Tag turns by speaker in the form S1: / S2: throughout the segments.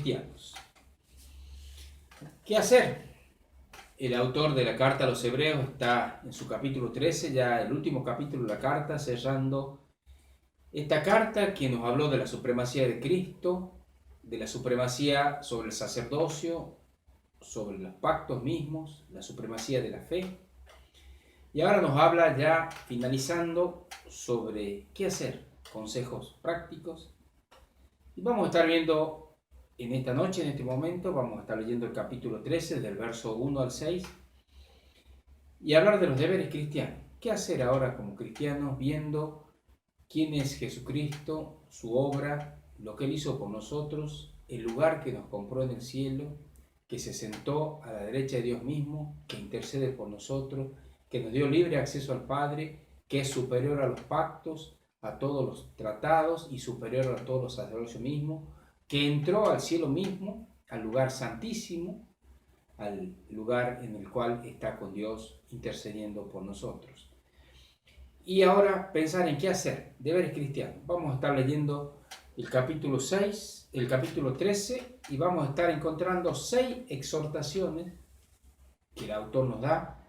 S1: cristianos. ¿Qué hacer? El autor de la carta a los Hebreos está en su capítulo 13, ya el último capítulo de la carta, cerrando esta carta que nos habló de la supremacía de Cristo, de la supremacía sobre el sacerdocio, sobre los pactos mismos, la supremacía de la fe. Y ahora nos habla ya finalizando sobre qué hacer, consejos prácticos. Y vamos a estar viendo en esta noche, en este momento, vamos a estar leyendo el capítulo 13 del verso 1 al 6 y hablar de los deberes cristianos. ¿Qué hacer ahora como cristianos viendo quién es Jesucristo, su obra, lo que Él hizo por nosotros, el lugar que nos compró en el cielo, que se sentó a la derecha de Dios mismo, que intercede por nosotros, que nos dio libre acceso al Padre, que es superior a los pactos, a todos los tratados y superior a todos los sacerdocios mismos, que entró al cielo mismo, al lugar santísimo, al lugar en el cual está con Dios intercediendo por nosotros. Y ahora pensar en qué hacer, deberes cristianos. Vamos a estar leyendo el capítulo 6, el capítulo 13 y vamos a estar encontrando 6 exhortaciones que el autor nos da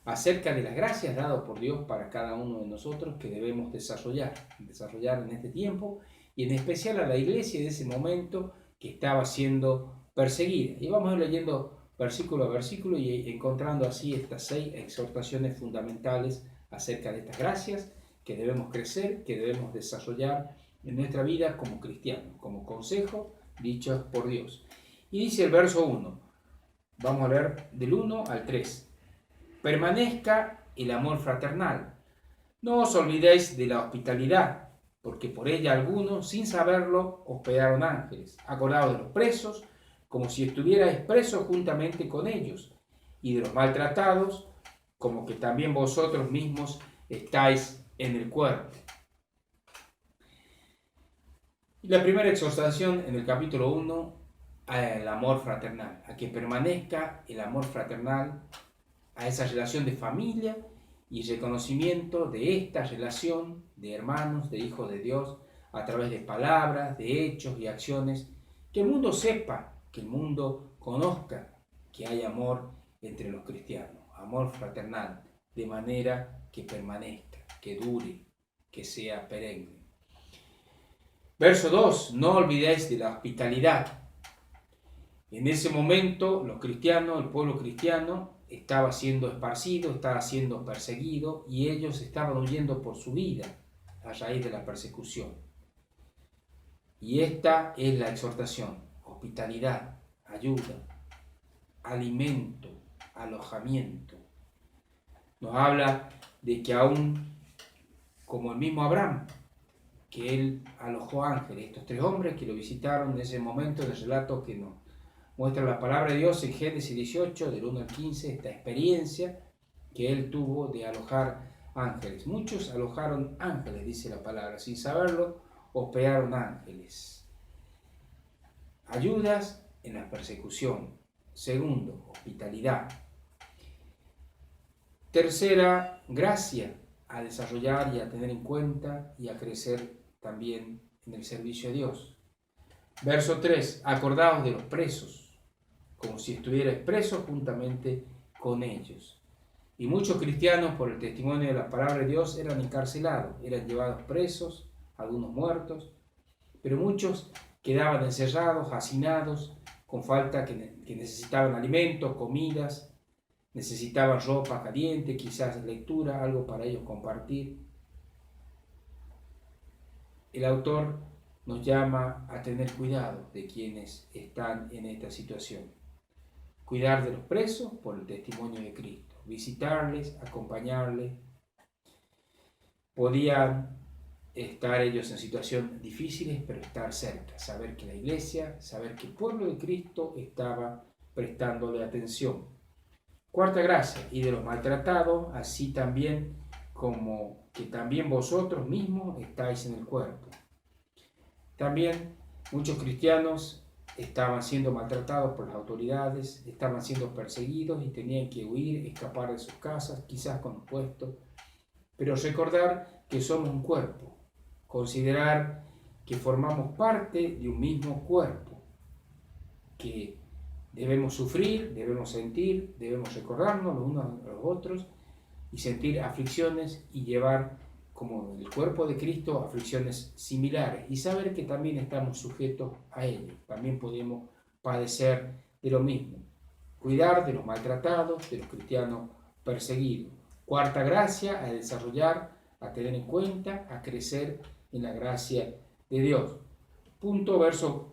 S1: acerca de las gracias dadas por Dios para cada uno de nosotros que debemos desarrollar en este tiempo y en especial a la iglesia de ese momento que estaba siendo perseguida. Y vamos a ir leyendo versículo a versículo y encontrando así estas 6 exhortaciones fundamentales acerca de estas gracias que debemos crecer, que debemos desarrollar en nuestra vida como cristianos, como consejo dichos por Dios. Y dice el verso 1, vamos a leer del 1 al 3. Permanezca el amor fraternal. No os olvidéis de la hospitalidad, porque por ella algunos, sin saberlo, hospedaron ángeles. Acordaos de los presos, como si estuvierais presos juntamente con ellos, y de los maltratados, como que también vosotros mismos estáis en el cuerpo. Y la primera exhortación en el capítulo 1, al amor fraternal, a que permanezca el amor fraternal, a esa relación de familia y reconocimiento de esta relación de hermanos, de hijos de Dios, a través de palabras, de hechos y acciones, que el mundo sepa, que el mundo conozca que hay amor entre los cristianos, amor fraternal, de manera que permanezca, que dure, que sea perenne. Verso 2, no olvidéis de la hospitalidad. En ese momento los cristianos, el pueblo cristiano, estaba siendo esparcido, estaba siendo perseguido y ellos estaban huyendo por su vida a raíz de la persecución. Y esta es la exhortación: hospitalidad, ayuda, alimento, alojamiento. Nos habla de que aún como el mismo Abraham, que él alojó ángeles, estos 3 hombres que lo visitaron en ese momento, en el relato que nos muestra la palabra de Dios en Génesis 18, del 1 al 15, esta experiencia que él tuvo de alojar ángeles. Muchos alojaron ángeles, dice la palabra, sin saberlo, hospedaron ángeles. Ayudas en la persecución. Segundo, hospitalidad. Tercera, gracia a desarrollar y a tener en cuenta y a crecer también en el servicio a Dios. Verso 3, acordaos de los presos, como si estuvierais presos juntamente con ellos. Y muchos cristianos, por el testimonio de la palabra de Dios, eran encarcelados, eran llevados presos, algunos muertos, pero muchos quedaban encerrados, hacinados, con falta que necesitaban alimentos, comidas, necesitaban ropa caliente, quizás lectura, algo para ellos compartir. El autor nos llama a tener cuidado de quienes están en esta situación. Cuidar de los presos por el testimonio de Cristo, visitarles, acompañarles. Podían estar ellos en situaciones difíciles, pero estar cerca, saber que la iglesia, saber que el pueblo de Cristo estaba prestándole atención. Cuarta gracia, y de los maltratados, así también como que también vosotros mismos estáis en el cuerpo. También muchos cristianos estaban siendo maltratados por las autoridades, estaban siendo perseguidos y tenían que huir, escapar de sus casas, quizás con los puestos. Pero recordar que somos un cuerpo, considerar que formamos parte de un mismo cuerpo. que debemos sufrir, debemos sentir, debemos recordarnos los unos a los otros y sentir aflicciones y llevar como el cuerpo de Cristo aflicciones similares y saber que también estamos sujetos a ello, también podemos padecer de lo mismo. Cuidar de los maltratados, de los cristianos perseguidos. Cuarta gracia, a desarrollar, a tener en cuenta, a crecer en la gracia de Dios. Punto verso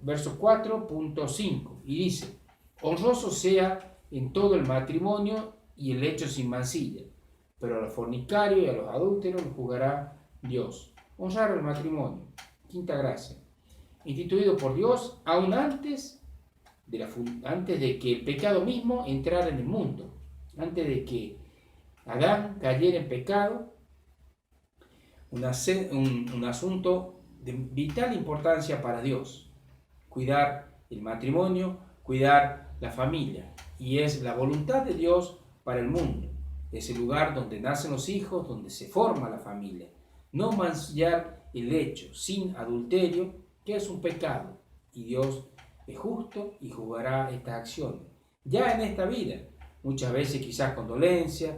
S1: 4.5 y dice: honroso sea en todo el matrimonio y el lecho sin mancilla, pero a los fornicarios y a los adúlteros los juzgará Dios. Honrar el matrimonio. Quinta gracia, instituido por Dios aún antes de que el pecado mismo entrara en el mundo, antes de que Adán cayera en pecado, un asunto de vital importancia para Dios. Cuidar el matrimonio, cuidar la familia, y es la voluntad de Dios para el mundo. Es el lugar donde nacen los hijos, donde se forma la familia. No mancillar el lecho sin adulterio, que es un pecado, y Dios es justo y juzgará estas acciones. Ya en esta vida, muchas veces quizás con dolencias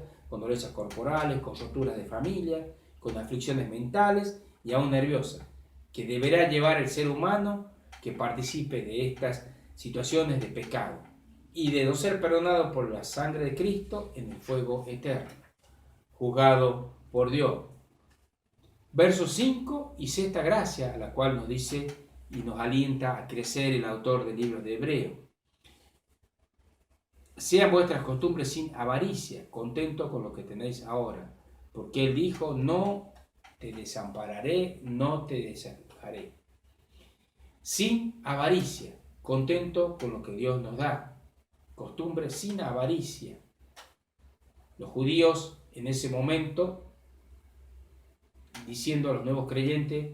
S1: corporales, con roturas de familia, con aflicciones mentales y aún nerviosas, que deberá llevar el ser humano que participe de estas situaciones de pecado y de no ser perdonado por la sangre de Cristo en el fuego eterno, juzgado por Dios. Verso 5 y sexta gracia, a la cual nos dice y nos alienta a crecer el autor del libro de Hebreo. Sean vuestras costumbres sin avaricia, contentos con lo que tenéis ahora, porque Él dijo: no te desampararé, no te dejaré. Sin avaricia, contento con lo que Dios nos da. Costumbres sin avaricia. Los judíos en ese momento, diciendo a los nuevos creyentes: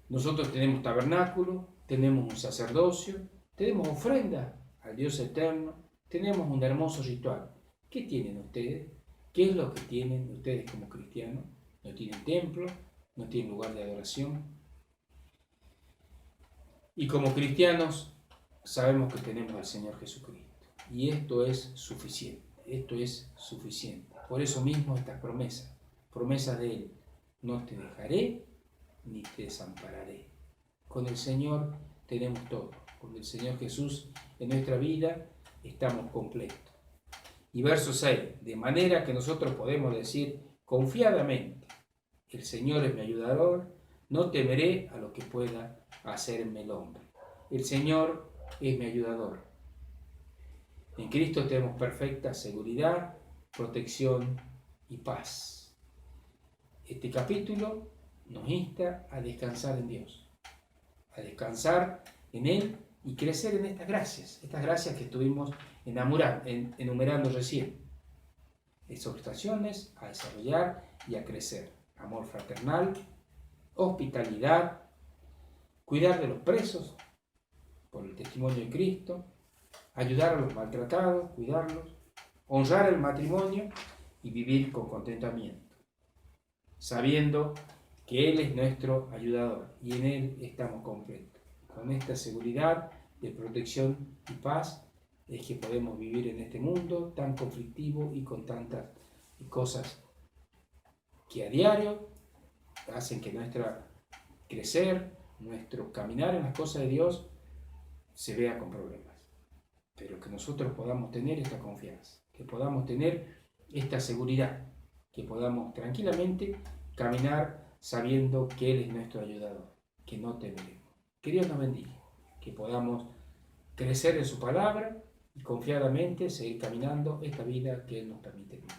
S1: nosotros tenemos tabernáculo, tenemos un sacerdocio, tenemos ofrenda al Dios eterno, tenemos un hermoso ritual. ¿Qué tienen ustedes? ¿Qué es lo que tienen ustedes como cristianos? No tienen templo, no tienen lugar de adoración. Y como cristianos sabemos que tenemos al Señor Jesucristo. Y esto es suficiente, esto es suficiente. Por eso mismo estas promesas de Él: no te dejaré ni te desampararé. Con el Señor tenemos todo. Con el Señor Jesús en nuestra vida estamos completos. Y verso 6, de manera que nosotros podemos decir confiadamente: el Señor es mi ayudador, no temeré a lo que pueda hacerme el hombre. El Señor es mi ayudador. En Cristo tenemos perfecta seguridad, protección y paz. Este capítulo nos insta a descansar en Dios, a descansar en Él y crecer en estas gracias que estuvimos enumerando recién. Exhortaciones a desarrollar y a crecer: amor fraternal, hospitalidad, cuidar de los presos por el testimonio de Cristo, ayudar a los maltratados, cuidarlos, honrar el matrimonio y vivir con contentamiento, sabiendo que Él es nuestro ayudador y en Él estamos completos. Con esta seguridad de protección y paz es que podemos vivir en este mundo tan conflictivo y con tantas cosas que a diario hacen que nuestro crecer, nuestro caminar en las cosas de Dios se vea con problemas. Pero que nosotros podamos tener esta confianza, que podamos tener esta seguridad, que podamos tranquilamente caminar sabiendo que Él es nuestro ayudador, que no temeremos. Que Dios nos bendiga, que podamos crecer en su palabra y confiadamente seguir caminando esta vida que Él nos permite vivir.